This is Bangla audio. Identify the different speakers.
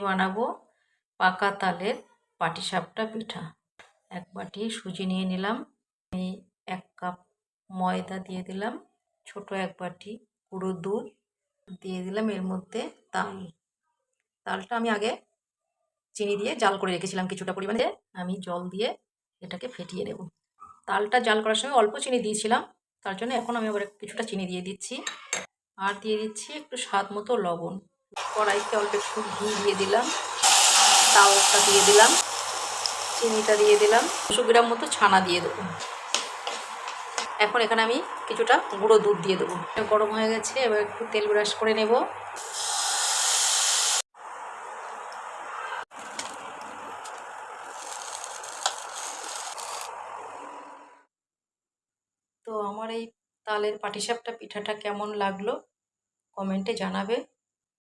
Speaker 1: বানাবো পাকা তালের পাটিসাপটা পিঠা। 1 বাটি সুজি নিয়ে নিলাম। আমি 1 কাপ ময়দা দিয়ে দিলাম। ছোট 1 বাটি গুঁড়ো দুধ দিয়ে দিলাম। এর মধ্যে তালটা আমি আগে চিনি দিয়ে জাল করে রেখেছিলাম কিছুটা পরিমাণে। আমি জল দিয়ে এটাকে ফেটিয়ে নেব। তালটা জাল করার সময় অল্প চিনি দিয়েছিলাম, তার জন্য এখন আমি আবার কিছুটা চিনি দিয়ে দিচ্ছি। আর দিয়ে দিচ্ছি একটু স্বাদ মতো লবণ। কড়াইতে অল্প একটু ঘি দিয়ে দিলাম, তালটা দিয়ে দিলাম, চিনিটা দিয়ে দিলাম, 200 গ্রাম মতো ছানা দিয়ে দেবো। এখন এখানে আমি কিছুটা গুঁড়ো দুধ দিয়ে দেবো। গরম হয়ে গেছে, এবার একটু তেল ব্রাশ করে নেব। তো আমার এই তালের পাটিসাপটা পিঠাটা কেমন লাগলো কমেন্টে জানাবে।